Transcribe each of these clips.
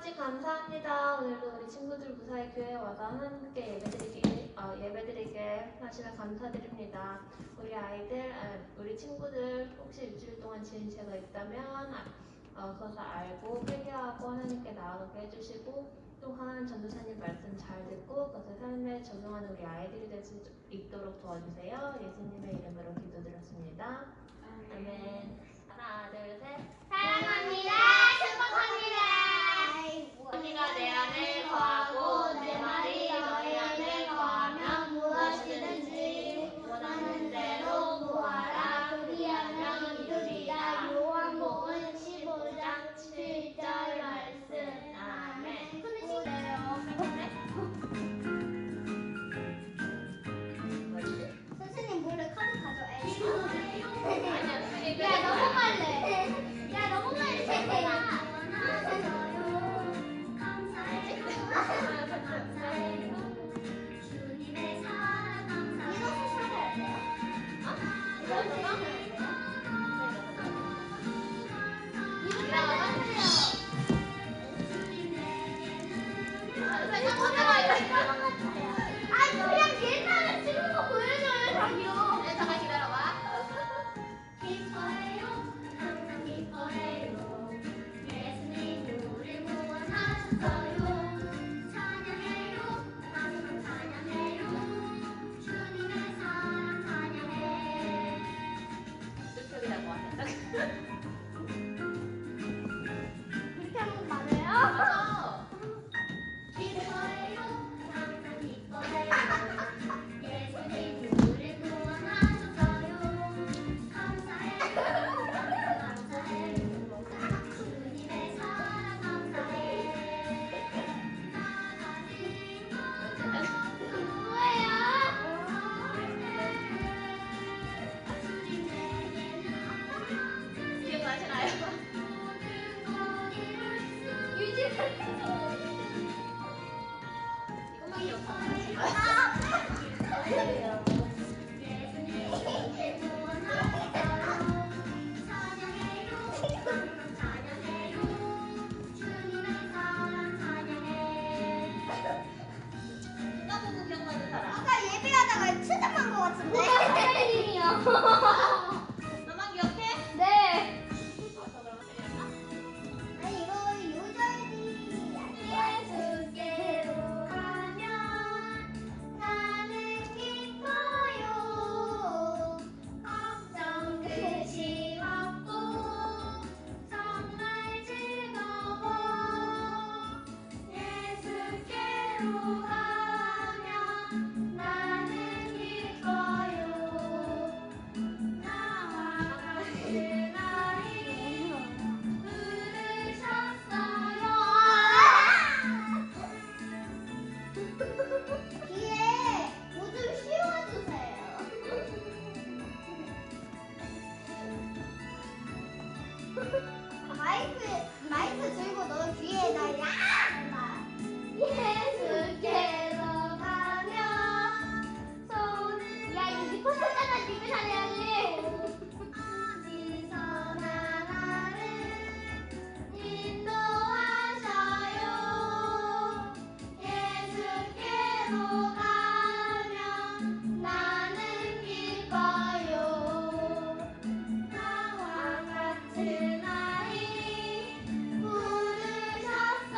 청까지 감사합니다. 오늘도 우리 친구들 무사히 교회에 와서 함께 예배드리게 하시면 감사드립니다. 우리 아이들, 우리 친구들 혹시 일주일 동안 지은 죄가 있다면 그것을 알고 회개하고 하나님께 나아가게 해주시고, 또한 전도사님 말씀 잘 듣고 그것을 삶에 적용하는 우리 아이들이 될 수 있도록 도와주세요. 예수님의 이름으로 기도드렸습니다. 아멘. 하나, 둘, 셋. 사랑합니다. 축복합니다. 너희가 내 안에 거하고 내 말이 너희 안에 거하면 무엇이든지 원하는 대로 구하라. 그리하면 이루리라. 요한복음 15장 7절 말씀. 아멘. 선생님 몰래 카드 가져와요. 아니야, 선생님. 야, 너무 빨래. 야, 너무 빨리 세세가. 너만 기억해? 네. 아니 이거 요절이 예수께로 가면 나는 기뻐요. 걱정 끝이 없고 정말 즐거워. 예수께로 가면 나는 기뻐요. 마이크 들고 너 귀에다 야! 예수께로 가면 손을 야 이거 니꺼 살잖아 니꺼 살해야지 어디서나 나를 인도하셔요. 예수께로 가면 나는 기뻐요. 나와 같은 아이 부르셨어요.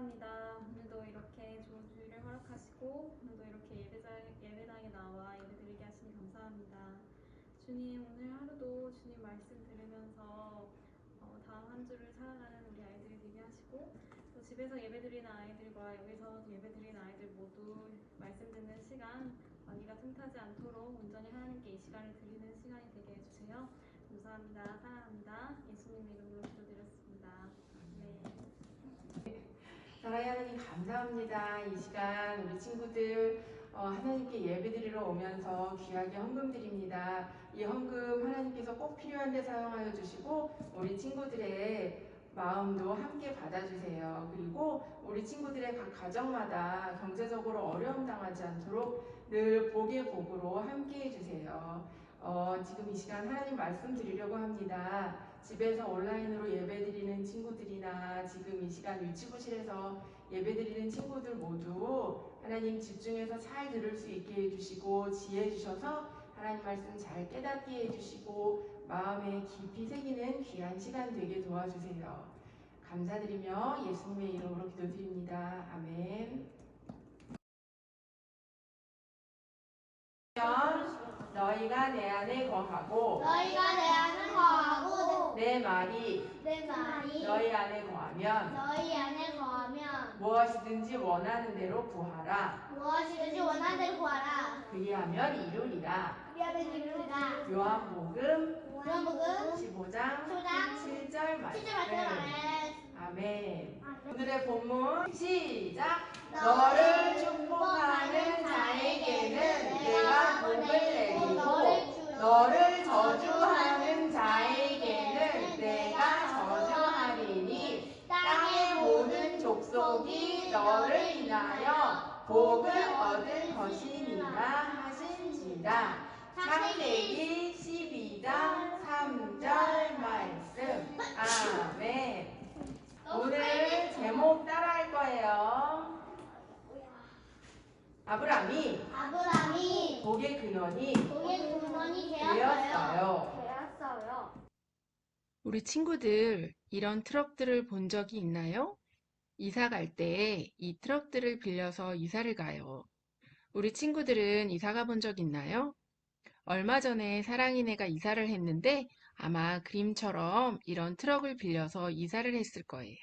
감사합니다. 오늘도 이렇게 좋은 주일을 허락하시고 오늘도 이렇게 예배당에 나와 예배드리게 하시니 감사합니다. 주님, 오늘 하루도 주님 말씀 들으면서 다음 한 주를 살아가는 우리 아이들이 되게 하시고, 또 집에서 예배드리는 아이들과 여기서 예배드리는 아이들 모두 말씀 듣는 시간 마귀가 틈타지 않도록 온전히 하나님께 이 시간을 드리는 시간이 되게 해주세요. 감사합니다. 사랑합니다. 예수님 이름으로 기도드렸습니다. 네. 사랑하는 하나님 감사합니다. 이 시간 우리 친구들 하나님께 예배드리러 오면서 귀하게 헌금 드립니다. 이 헌금 하나님께서 꼭 필요한 데 사용하여 주시고 우리 친구들의 마음도 함께 받아주세요. 그리고 우리 친구들의 각 가정마다 경제적으로 어려움 당하지 않도록 늘 복의 복으로 함께 해주세요. 지금 이 시간 하나님 말씀 드리려고 합니다. 집에서 온라인으로 예배드리는 친구들이나 지금 이 시간 유치부실에서 예배드리는 친구들 모두 하나님 집중해서 잘 들을 수 있게 해주시고 지혜 주셔서 하나님 말씀 잘 깨닫게 해주시고 마음에 깊이 새기는 귀한 시간 되게 도와주세요. 감사드리며 예수님의 이름으로 기도드립니다. 아멘. 너희가 내 안에 거하고 너희가 내 안에 거하고 내 말이 내 말이 너희 안에 거하면 너희 안에 거하면 무엇이든지 원하는 대로 구하라. 무엇이든지 원하는 대로 구하라. 그리하면 이루리라. 그리하면 이루리라. 요한복음 요한복음 15장 7절 7절 말씀. 말씀. 아멘. 오늘의 본문 시작. 너를 너를 축복하는 자에게는 내가 복을 내리고 너를 저주하는 자에게는 내가 저주하리니 땅의 모든 족속이 너를 인하여 복을 얻을 것이니라 하신지라. 창세기 12장 3절 말씀. 아멘. 오늘 제목 따라할 거예요. 아브라함이 복의 근원이 되었어요. 우리 친구들 이런 트럭들을 본 적이 있나요? 이사 갈 때 이 트럭들을 빌려서 이사를 가요. 우리 친구들은 이사 가본 적 있나요? 얼마 전에 사랑이네가 이사를 했는데 아마 그림처럼 이런 트럭을 빌려서 이사를 했을 거예요.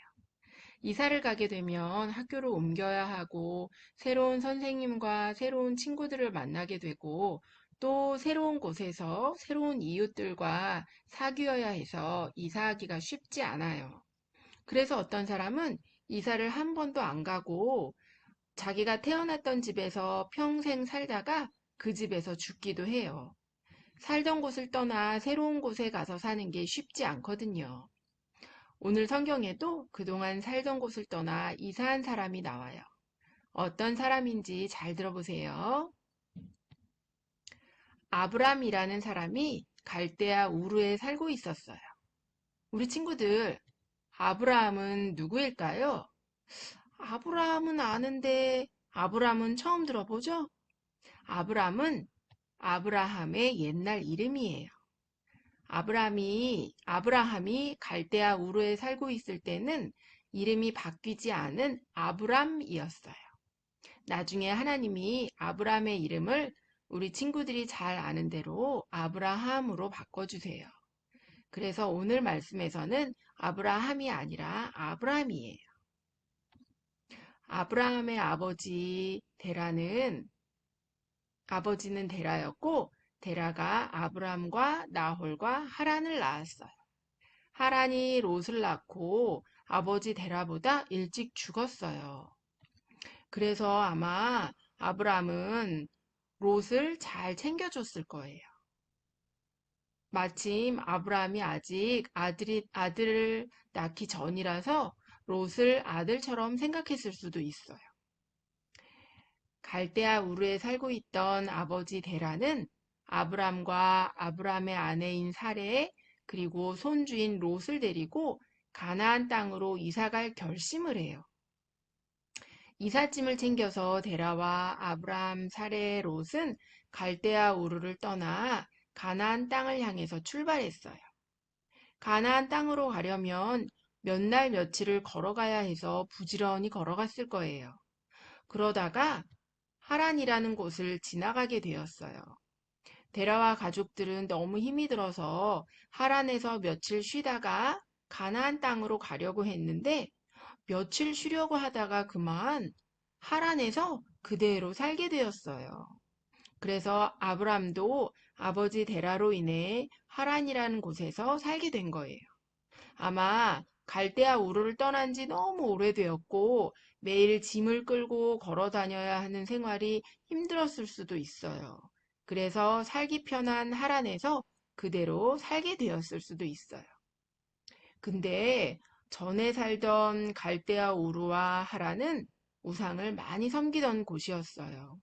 이사를 가게 되면 학교를 옮겨야 하고 새로운 선생님과 새로운 친구들을 만나게 되고 또 새로운 곳에서 새로운 이웃들과 사귀어야 해서 이사하기가 쉽지 않아요. 그래서 어떤 사람은 이사를 한 번도 안 가고 자기가 태어났던 집에서 평생 살다가 그 집에서 죽기도 해요. 살던 곳을 떠나 새로운 곳에 가서 사는 게 쉽지 않거든요. 오늘 성경에도 그동안 살던 곳을 떠나 이사한 사람이 나와요. 어떤 사람인지 잘 들어보세요. 아브람이라는 사람이 갈대아 우르에 살고 있었어요. 우리 친구들, 아브라함은 누구일까요? 아브라함은 아는데 아브람은 처음 들어보죠? 아브람은 아브라함의 옛날 이름이에요. 아브라함이 갈대아 우르에 살고 있을 때는 이름이 바뀌지 않은 아브람이었어요. 나중에 하나님이 아브람의 이름을 우리 친구들이 잘 아는 대로 아브라함으로 바꿔주세요. 그래서 오늘 말씀에서는 아브라함이 아니라 아브람이에요. 아브라함의 아버지는 데라였고 데라가 아브람과 나홀과 하란을 낳았어요. 하란이 롯을 낳고 아버지 데라보다 일찍 죽었어요. 그래서 아마 아브람은 롯을 잘 챙겨줬을 거예요. 마침 아브람이 아직 아들을 낳기 전이라서 롯을 아들처럼 생각했을 수도 있어요. 갈대아 우르에 살고 있던 아버지 데라는 아브람과 아브람의 아내인 사레 그리고 손주인 롯을 데리고 가나안 땅으로 이사갈 결심을 해요. 이삿짐을 챙겨서 데라와 아브람, 사레, 롯은 갈대아 우르를 떠나 가나안 땅을 향해서 출발했어요. 가나안 땅으로 가려면 몇 날 며칠을 걸어가야 해서 부지런히 걸어갔을 거예요. 그러다가 하란이라는 곳을 지나가게 되었어요. 데라와 가족들은 너무 힘이 들어서 하란에서 며칠 쉬다가 가나안 땅으로 가려고 했는데 며칠 쉬려고 하다가 그만 하란에서 그대로 살게 되었어요. 그래서 아브람도 아버지 데라로 인해 하란이라는 곳에서 살게 된 거예요. 아마 갈대아 우르를 떠난 지 너무 오래되었고 매일 짐을 끌고 걸어 다녀야 하는 생활이 힘들었을 수도 있어요. 그래서 살기 편한 하란에서 그대로 살게 되었을 수도 있어요. 근데 전에 살던 갈대아 우르와 하란은 우상을 많이 섬기던 곳이었어요.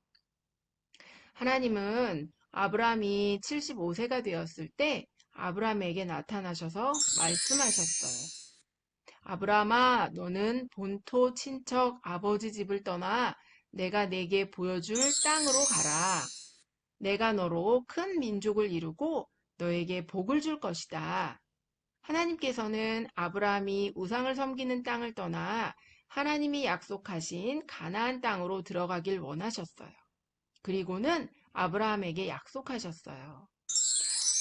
하나님은 아브람이 75세가 되었을 때 아브람에게 나타나셔서 말씀하셨어요. 아브람아, 너는 본토 친척 아버지 집을 떠나 내가 내게 보여줄 땅으로 가라. 내가 너로 큰 민족을 이루고 너에게 복을 줄 것이다. 하나님께서는 아브라함이 우상을 섬기는 땅을 떠나 하나님이 약속하신 가나안 땅으로 들어가길 원하셨어요. 그리고는 아브라함에게 약속하셨어요.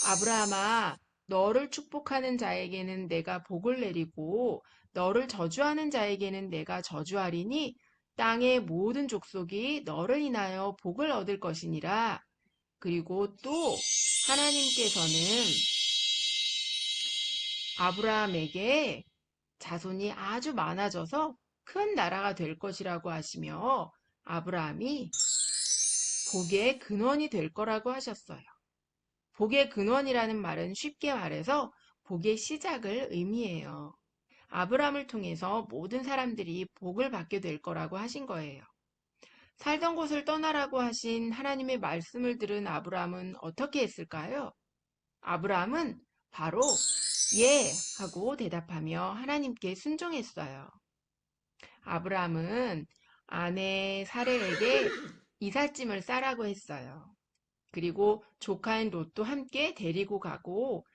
아브라함아, 너를 축복하는 자에게는 내가 복을 내리고 너를 저주하는 자에게는 내가 저주하리니 땅의 모든 족속이 너를 인하여 복을 얻을 것이니라. 그리고 또 하나님께서는 아브라함에게 자손이 아주 많아져서 큰 나라가 될 것이라고 하시며 아브라함이 복의 근원이 될 거라고 하셨어요. 복의 근원이라는 말은 쉽게 말해서 복의 시작을 의미해요. 아브라함을 통해서 모든 사람들이 복을 받게 될 거라고 하신 거예요. 살던 곳을 떠나라고 하신 하나님의 말씀을 들은 아브라함은 어떻게 했을까요? 아브라함은 바로 예 하고 대답하며 하나님께 순종했어요. 아브라함은 아내 사레에게 이삿짐을 싸라고 했어요. 그리고 조카인 롯도 함께 데리고 가고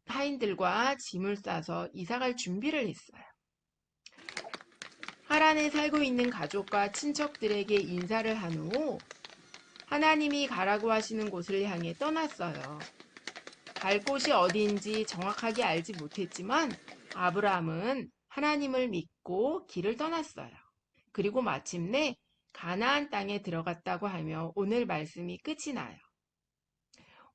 하인들과 짐을 싸서 이사갈 준비를 했어요. 하란에 살고 있는 가족과 친척들에게 인사를 한 후 하나님이 가라고 하시는 곳을 향해 떠났어요. 갈 곳이 어디인지 정확하게 알지 못했지만 아브라함은 하나님을 믿고 길을 떠났어요. 그리고 마침내 가나안 땅에 들어갔다고 하며 오늘 말씀이 끝이 나요.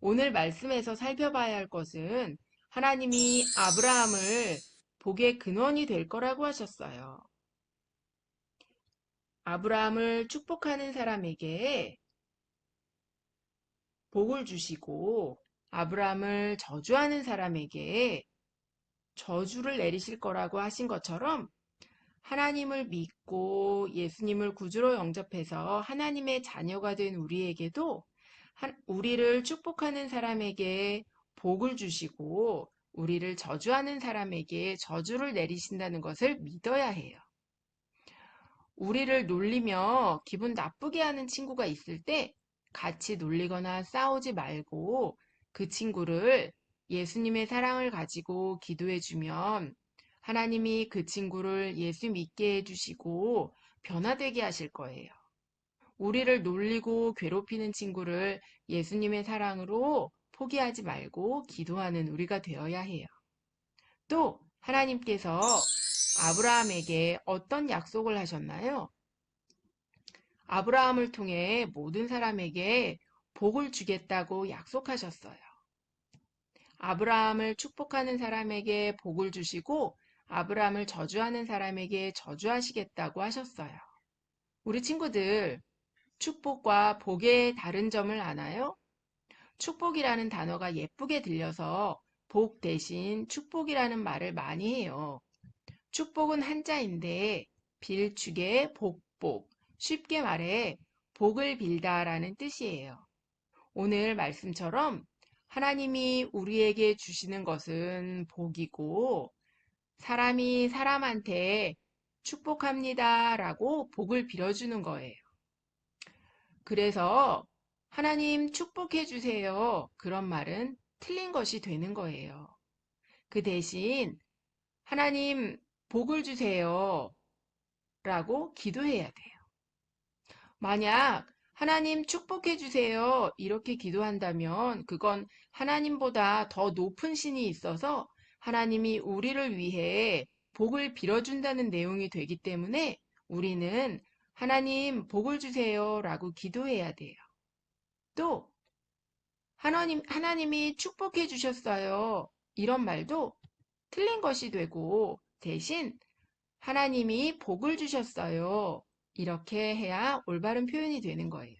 오늘 말씀에서 살펴봐야 할 것은 하나님이 아브라함을 복의 근원이 될 거라고 하셨어요. 아브라함을 축복하는 사람에게 복을 주시고 아브라함을 저주하는 사람에게 저주를 내리실 거라고 하신 것처럼 하나님을 믿고 예수님을 구주로 영접해서 하나님의 자녀가 된 우리에게도 우리를 축복하는 사람에게 복을 주시고 우리를 저주하는 사람에게 저주를 내리신다는 것을 믿어야 해요. 우리를 놀리며 기분 나쁘게 하는 친구가 있을 때 같이 놀리거나 싸우지 말고 그 친구를 예수님의 사랑을 가지고 기도해 주면 하나님이 그 친구를 예수 믿게 해주시고 변화되게 하실 거예요. 우리를 놀리고 괴롭히는 친구를 예수님의 사랑으로 포기하지 말고 기도하는 우리가 되어야 해요. 또 하나님께서 아브라함에게 어떤 약속을 하셨나요? 아브라함을 통해 모든 사람에게 복을 주겠다고 약속하셨어요. 아브라함을 축복하는 사람에게 복을 주시고 아브라함을 저주하는 사람에게 저주하시겠다고 하셨어요. 우리 친구들, 축복과 복의 다른 점을 아나요? 축복이라는 단어가 예쁘게 들려서 복 대신 축복이라는 말을 많이 해요. 축복은 한자인데 빌축의 복복, 쉽게 말해 복을 빌다라는 뜻이에요. 오늘 말씀처럼 하나님이 우리에게 주시는 것은 복이고 사람이 사람한테 축복합니다라고 복을 빌어주는 거예요. 그래서 하나님 축복해 주세요. 그런 말은 틀린 것이 되는 거예요. 그 대신 하나님 복을 주세요 라고 기도해야 돼요. 만약 하나님 축복해 주세요 이렇게 기도한다면 그건 하나님보다 더 높은 신이 있어서 하나님이 우리를 위해 복을 빌어준다는 내용이 되기 때문에 우리는 하나님 복을 주세요 라고 기도해야 돼요. 또 하나님이 축복해 주셨어요 이런 말도 틀린 것이 되고 대신 하나님이 복을 주셨어요. 이렇게 해야 올바른 표현이 되는 거예요.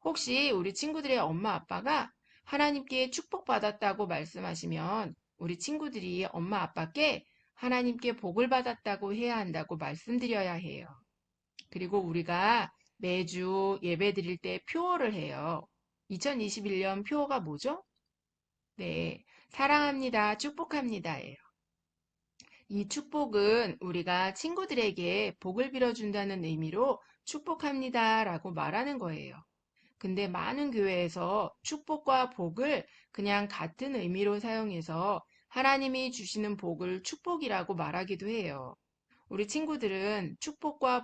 혹시 우리 친구들의 엄마 아빠가 하나님께 축복받았다고 말씀하시면 우리 친구들이 엄마 아빠께 하나님께 복을 받았다고 해야 한다고 말씀드려야 해요. 그리고 우리가 매주 예배 드릴 때 표어를 해요. 2021년 표어가 뭐죠? 네, 사랑합니다, 축복합니다예요. 이 축복은 우리가 친구들에게 복을 빌어준다는 의미로 축복합니다 라고 말하는 거예요. 근데 많은 교회에서 축복과 복을 그냥 같은 의미로 사용해서 하나님이 주시는 복을 축복이라고 말하기도 해요. 우리 친구들은 축복과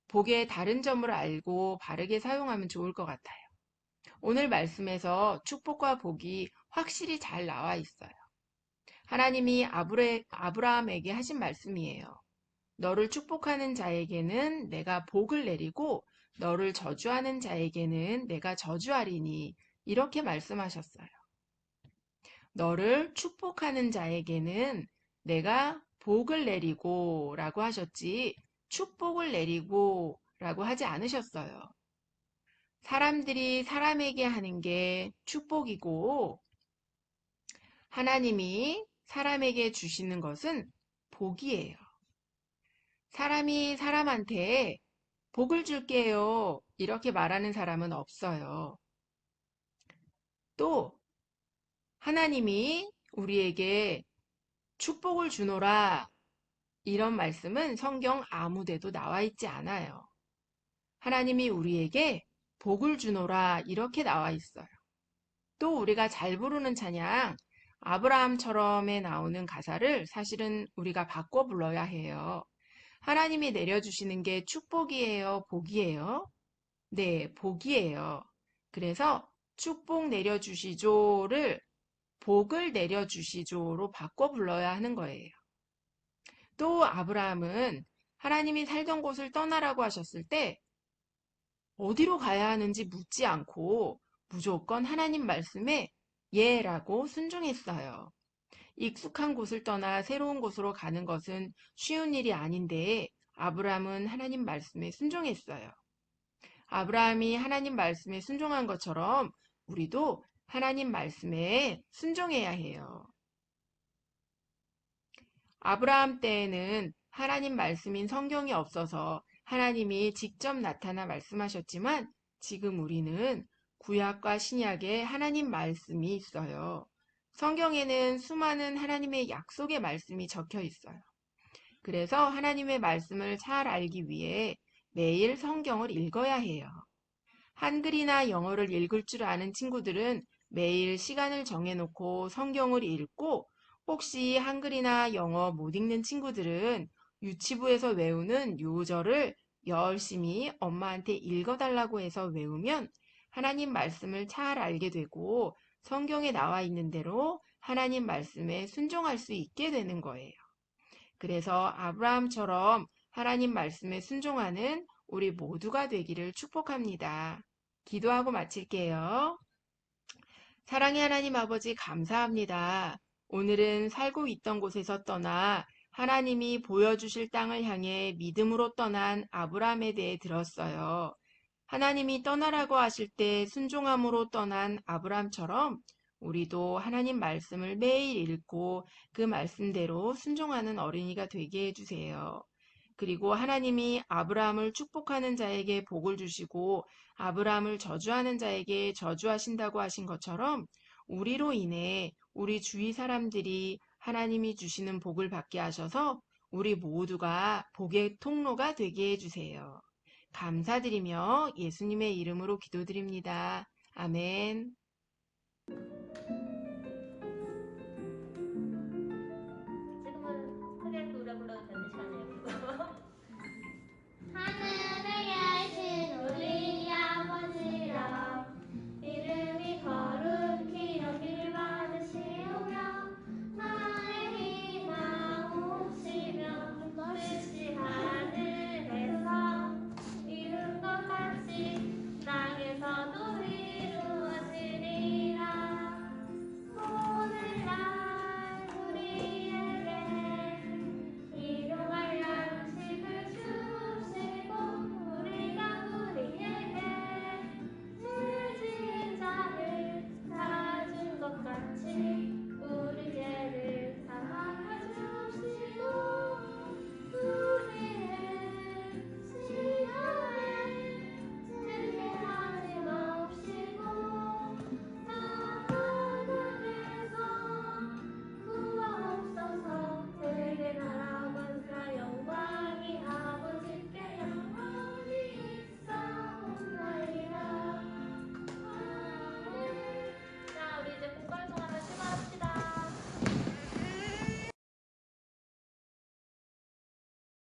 복의 다른 점을 알고 바르게 사용하면 좋을 것 같아요. 오늘 말씀에서 축복과 복이 확실히 잘 나와 있어요. 하나님이 아브라함에게 하신 말씀이에요. 너를 축복하는 자에게는 내가 복을 내리고 너를 저주하는 자에게는 내가 저주하리니 이렇게 말씀하셨어요. 너를 축복하는 자에게는 내가 복을 내리고 라고 하셨지 축복을 내리고 라고 하지 않으셨어요. 사람들이 사람에게 하는 게 축복이고 하나님이 사람에게 주시는 것은 복이에요. 사람이 사람한테 복을 줄게요. 이렇게 말하는 사람은 없어요. 또 하나님이 우리에게 축복을 주노라 이런 말씀은 성경 아무 데도 나와 있지 않아요. 하나님이 우리에게 복을 주노라 이렇게 나와 있어요. 또 우리가 잘 부르는 찬양 아브라함처럼에 나오는 가사를 사실은 우리가 바꿔 불러야 해요. 하나님이 내려주시는 게 축복이에요, 복이에요? 네, 복이에요. 그래서 축복 내려주시조를 복을 내려주시조로 바꿔 불러야 하는 거예요. 또 아브라함은 하나님이 살던 곳을 떠나라고 하셨을 때 어디로 가야 하는지 묻지 않고 무조건 하나님 말씀에 예라고 순종했어요. 익숙한 곳을 떠나 새로운 곳으로 가는 것은 쉬운 일이 아닌데 아브라함은 하나님 말씀에 순종했어요. 아브라함이 하나님 말씀에 순종한 것처럼 우리도 하나님 말씀에 순종해야 해요. 아브라함 때에는 하나님 말씀인 성경이 없어서 하나님이 직접 나타나 말씀하셨지만 지금 우리는 구약과 신약에 하나님 말씀이 있어요. 성경에는 수많은 하나님의 약속의 말씀이 적혀 있어요. 그래서 하나님의 말씀을 잘 알기 위해 매일 성경을 읽어야 해요. 한글이나 영어를 읽을 줄 아는 친구들은 매일 시간을 정해놓고 성경을 읽고 혹시 한글이나 영어 못 읽는 친구들은 유치부에서 외우는 요절을 열심히 엄마한테 읽어달라고 해서 외우면 하나님 말씀을 잘 알게 되고 성경에 나와 있는 대로 하나님 말씀에 순종할 수 있게 되는 거예요. 그래서 아브라함처럼 하나님 말씀에 순종하는 우리 모두가 되기를 축복합니다. 기도하고 마칠게요. 사랑의 하나님 아버지 감사합니다. 오늘은 살고 있던 곳에서 떠나 하나님이 보여주실 땅을 향해 믿음으로 떠난 아브라함에 대해 들었어요. 하나님이 떠나라고 하실 때 순종함으로 떠난 아브라함처럼 우리도 하나님 말씀을 매일 읽고 그 말씀대로 순종하는 어린이가 되게 해주세요. 그리고 하나님이 아브라함을 축복하는 자에게 복을 주시고 아브라함을 저주하는 자에게 저주하신다고 하신 것처럼 우리로 인해 우리 주위 사람들이 하나님이 주시는 복을 받게 하셔서 우리 모두가 복의 통로가 되게 해주세요. 감사드리며 예수님의 이름으로 기도드립니다. 아멘.